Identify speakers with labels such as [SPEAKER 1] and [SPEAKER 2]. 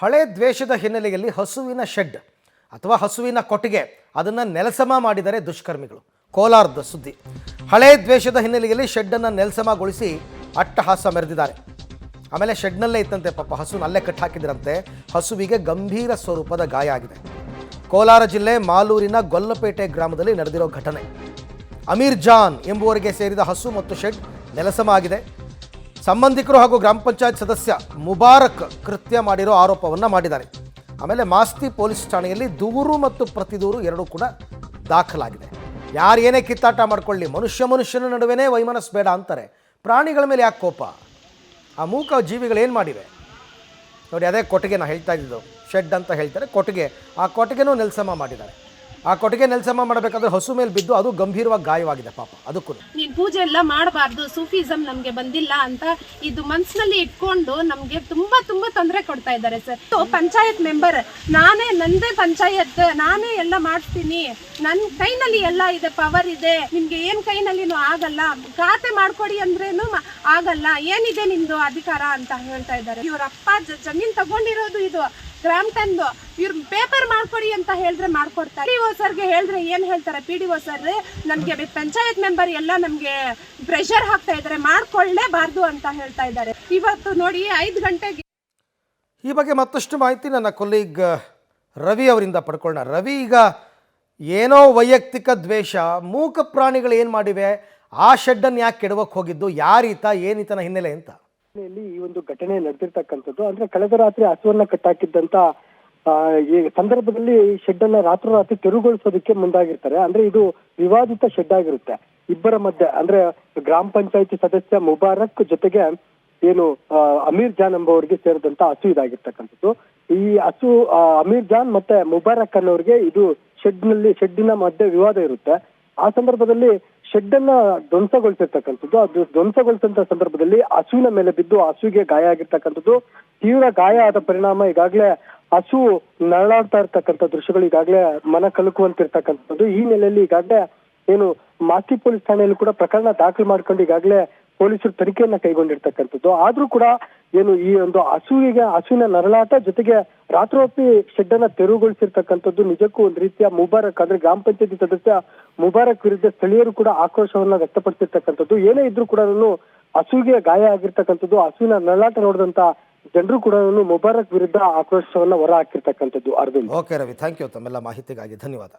[SPEAKER 1] ಹಳೆ ದ್ವೇಷದ ಹಿನ್ನೆಲೆಯಲ್ಲಿ ಹಸುವಿನ ಶೆಡ್ ಅಥವಾ ಹಸುವಿನ ಕೊಟ್ಟಿಗೆ ಅದನ್ನು ನೆಲಸಮ ಮಾಡಿದರೆ ದುಷ್ಕರ್ಮಿಗಳು. ಕೋಲಾರದ ಸುದ್ದಿ. ಹಳೆ ದ್ವೇಷದ ಹಿನ್ನೆಲೆಯಲ್ಲಿ ಶೆಡ್ಡನ್ನು ನೆಲಸಮಗೊಳಿಸಿ ಅಟ್ಟಹಾಸ ಮೆರೆದಿದ್ದಾರೆ. ಆಮೇಲೆ ಶೆಡ್ನಲ್ಲೇ ಇತ್ತಂತೆ ಪಾಪ ಹಸುನ ಅಲ್ಲೇ ಕಟ್ಟಿ ಹಾಕಿದ್ರಂತೆ. ಹಸುವಿಗೆ ಗಂಭೀರ ಸ್ವರೂಪದ ಗಾಯ ಆಗಿದೆ. ಕೋಲಾರ ಜಿಲ್ಲೆ ಮಾಲೂರಿನ ಗೊಲ್ಲಪೇಟೆ ಗ್ರಾಮದಲ್ಲಿ ನಡೆದಿರೋ ಘಟನೆ. ಅಮೀರ್ ಜಾನ್ ಎಂಬುವರಿಗೆ ಸೇರಿದ ಹಸು ಮತ್ತು ಶೆಡ್ ನೆಲಸಮ ಆಗಿದೆ. ಸಂಬಂಧಿಕರು ಹಾಗೂ ಗ್ರಾಮ ಪಂಚಾಯತ್ ಸದಸ್ಯ ಮುಬಾರಕ್ ಕೃತ್ಯ ಮಾಡಿರೋ ಆರೋಪವನ್ನು ಮಾಡಿದ್ದಾರೆ. ಆಮೇಲೆ ಮಾಸ್ತಿ ಪೊಲೀಸ್ ಠಾಣೆಯಲ್ಲಿ ದೂರು ಮತ್ತು ಪ್ರತಿದೂರು ಎರಡೂ ಕೂಡ ದಾಖಲಾಗಿದೆ. ಯಾರು ಏನೇ ಕಿತ್ತಾಟ ಮಾಡ್ಕೊಳ್ಳಿ, ಮನುಷ್ಯನ ನಡುವೆನೇ ವೈಮನಸ್ ಬೇಡ ಅಂತಾರೆ. ಪ್ರಾಣಿಗಳ ಮೇಲೆ ಯಾಕೆ ಕೋಪ? ಆ ಮೂಕ ಜೀವಿಗಳೇನು ಮಾಡಿವೆ ನೋಡಿ. ಅದೇ ಕೊಟ್ಟಿಗೆ ನಾನು ಹೇಳ್ತಾ ಇದ್ದಿದ್ದು, ಶೆಡ್ ಅಂತ ಹೇಳ್ತಾರೆ, ಕೊಟ್ಟಿಗೆ. ಆ ಕೊಟ್ಟಿಗೆನೂ ನೆಲಸಮ ಮಾಡಿದ್ದಾರೆ. ಆ ಕೊಟ್ಟಿಗೆ ನೆಲಸಮ ಮಾಡಬೇಕಾದ್ರೆ ಹಸು ಮೇಲೆ ಬಿದ್ದು ಅದು ಗಂಭೀರವಾಗಿ ಗಾಯವಾಗಿದೆ ಪಾಪ. ಅದಕ್ಕೂ
[SPEAKER 2] ನೀನ್ ಪೂಜೆ ಎಲ್ಲ ಮಾಡಬಾರ್ದು, ಸೂಫಿಸಮ್ ನಮ್ಗೆ ಬಂದಿಲ್ಲ ಅಂತ ಇದು ಮನ್ಸಿನಲ್ಲಿ ಇಟ್ಕೊಂಡು ನಮ್ಗೆ ತುಂಬಾ ತೊಂದರೆ ಕೊಡ್ತಾ ಇದ್ದಾರೆ ಸರ್. ಪಂಚಾಯತ್ ಮೆಂಬರ್ ನಾನೇ, ನಂದೇ ಪಂಚಾಯತ್, ನಾನೇ ಎಲ್ಲ ಮಾಡ್ತೀನಿ, ನನ್ನ ಕೈನಲ್ಲಿ ಎಲ್ಲ ಇದೆ, ಪವರ್ ಇದೆ, ನಿಮ್ಗೆ ಏನ್ ಕೈನಲ್ಲಿನೂ ಆಗಲ್ಲ, ಖಾತೆ ಮಾಡ್ಕೊಡಿ ಅಂದ್ರೇನು ಆಗಲ್ಲ, ಏನಿದೆ ನಿಮ್ದು ಅಧಿಕಾರ ಅಂತ ಹೇಳ್ತಾ ಇದ್ದಾರೆ. ಇವ್ರ ಅಪ್ಪ ಜಮೀನ್ ತಗೊಂಡಿರೋದು ಇದು ಗ್ರಾಮ ತಂದು ಇವ್ರು ಪೇಪರ್ ಮಾಡ್ಕೊಡಿ ಅಂತ ಹೇಳಿದ್ರೆ ಮಾಡ್ಕೊಡ್ತಾರೆ. PDO ಸರ್ಗೆ ಹೇಳಿದ್ರೆ ಏನ್ ಹೇಳ್ತಾರೆ? PDO ಸರ್ ನಮ್ಗೆ ಪಂಚಾಯತ್ ಮೆಂಬರ್ ಎಲ್ಲ ನಮ್ಗೆ ಪ್ರೆಷರ್ ಹಾಕ್ತಾ ಇದ್ದಾರೆ, ಮಾಡ್ಕೊಳ್ಳೇಬಾರ್ದು ಅಂತ ಹೇಳ್ತಾ ಇದ್ದಾರೆ. ಇವತ್ತು ನೋಡಿ 5 ಗಂಟೆಗೆ
[SPEAKER 1] ಈ ಬಗ್ಗೆ ಮತ್ತಷ್ಟು ಮಾಹಿತಿ ನನ್ನ ಕೊಲೀಗ್ ರವಿ ಅವರಿಂದ ಪಡ್ಕೊಳ್ಳೋಣ. ರವಿ, ಈಗ ಏನೋ ವೈಯಕ್ತಿಕ ದ್ವೇಷ, ಮೂಕ ಪ್ರಾಣಿಗಳು ಏನು ಮಾಡಿವೆ? ಆ ಶೆಡ್ಡನ್ನು ಯಾಕೆ ಕೆಡವಕ್ಕೆ ಹೋಗಿದ್ದು? ಯಾರೀತ, ಏನಿತನ ಹಿನ್ನೆಲೆ ಅಂತ
[SPEAKER 3] ಈ ಒಂದು ಘಟನೆ ನಡೆದಿರ್ತಕ್ಕಂಥದ್ದು. ಅಂದ್ರೆ ಕಳೆದ ರಾತ್ರಿ ಹಸುವನ್ನ ಕಟ್ಟಾಕಿದ್ದಂತ ಈ ಸಂದರ್ಭದಲ್ಲಿ ಶೆಡ್ ಅನ್ನ ರಾತ್ರೋರಾತ್ರಿ ತೆರವುಗೊಳಿಸೋದಕ್ಕೆ ಮುಂದಾಗಿರ್ತಾರೆ. ಅಂದ್ರೆ ಇದು ವಿವಾದಿತ ಶೆಡ್ ಆಗಿರುತ್ತೆ ಇಬ್ಬರ ಮಧ್ಯೆ. ಅಂದ್ರೆ ಗ್ರಾಮ ಪಂಚಾಯತಿ ಸದಸ್ಯ ಮುಬಾರಕ್ ಜೊತೆಗೆ ಏನು ಅಮೀರ್ ಜಾನ್ ಎಂಬವರಿಗೆ ಸೇರಿದಂತ ಹಸು ಇದಾಗಿರ್ತಕ್ಕಂಥದ್ದು. ಈ ಹಸು ಅಮೀರ್ ಜಾನ್ ಮತ್ತೆ ಮುಬಾರಕ್ ಅನ್ನೋರಿಗೆ ಇದು ಶೆಡ್ಡಿನ ಮಧ್ಯೆ ವಿವಾದ ಇರುತ್ತೆ. ಆ ಸಂದರ್ಭದಲ್ಲಿ ಶೆಡ್ ಅನ್ನ ಧ್ವಂಸಗೊಳಿಸಿರ್ತಕ್ಕಂಥದ್ದು. ಅದು ಧ್ವಂಸಗೊಳಿಸಿದಂತ ಸಂದರ್ಭದಲ್ಲಿ ಹಸುವಿನ ಮೇಲೆ ಬಿದ್ದು ಹಸುವಿಗೆ ಗಾಯ ಆಗಿರ್ತಕ್ಕಂಥದ್ದು. ತೀವ್ರ ಗಾಯ ಆದ ಪರಿಣಾಮ ಈಗಾಗಲೇ ಹಸು ನರಳಾಡ್ತಾ ಇರ್ತಕ್ಕಂಥ ದೃಶ್ಯಗಳು ಈಗಾಗಲೇ ಮನ ಕಲುಕುವಂತಿರ್ತಕ್ಕಂಥದ್ದು. ಈ ನೆಲೆಯಲ್ಲಿ ಈಗಾಗಲೇ ಏನು ಮಾಸ್ತಿ ಪೊಲೀಸ್ ಠಾಣೆಯಲ್ಲಿ ಕೂಡ ಪ್ರಕರಣ ದಾಖಲು ಮಾಡ್ಕೊಂಡು ಈಗಾಗಲೇ ಪೊಲೀಸರು ತನಿಖೆಯನ್ನ ಕೈಗೊಂಡಿರ್ತಕ್ಕಂಥದ್ದು. ಆದ್ರೂ ಕೂಡ ಏನು ಈ ಒಂದು ಹಸುವಿನ ನರಳಾಟ ಜೊತೆಗೆ ರಾತ್ರೋರಾತ್ರಿ ಶೆಡ್ ಅನ್ನ ತೆರವುಗೊಳಿಸಿರ್ತಕ್ಕಂಥದ್ದು ನಿಜಕ್ಕೂ ಒಂದು ರೀತಿಯ ಮುಬಾರಕ್ ಅಂದ್ರೆ ಗ್ರಾಮ ಪಂಚಾಯತಿ ಸದಸ್ಯ ಮುಬಾರಕ್ ವಿರುದ್ಧ ಸ್ಥಳೀಯರು ಕೂಡ ಆಕ್ರೋಶವನ್ನ ವ್ಯಕ್ತಪಡಿಸಿರ್ತಕ್ಕಂಥದ್ದು. ಏನೇ ಇದ್ರೂ ಕೂಡ ಹಸುವಿಗೆ ಗಾಯ ಆಗಿರ್ತಕ್ಕಂಥದ್ದು, ಹಸುವಿನ ನರಳಾಟ ನೋಡಿದಂತ ಜನರು ಕೂಡ ಮುಬಾರಕ್ ವಿರುದ್ಧ ಆಕ್ರೋಶವನ್ನ ಹೊರ ಹಾಕಿರ್ತಕ್ಕಂಥದ್ದು. Arvind.
[SPEAKER 1] Okay Ravi, thank you. ತಮ್ಮೆಲ್ಲ ಮಾಹಿತಿಗಾಗಿ ಧನ್ಯವಾದ.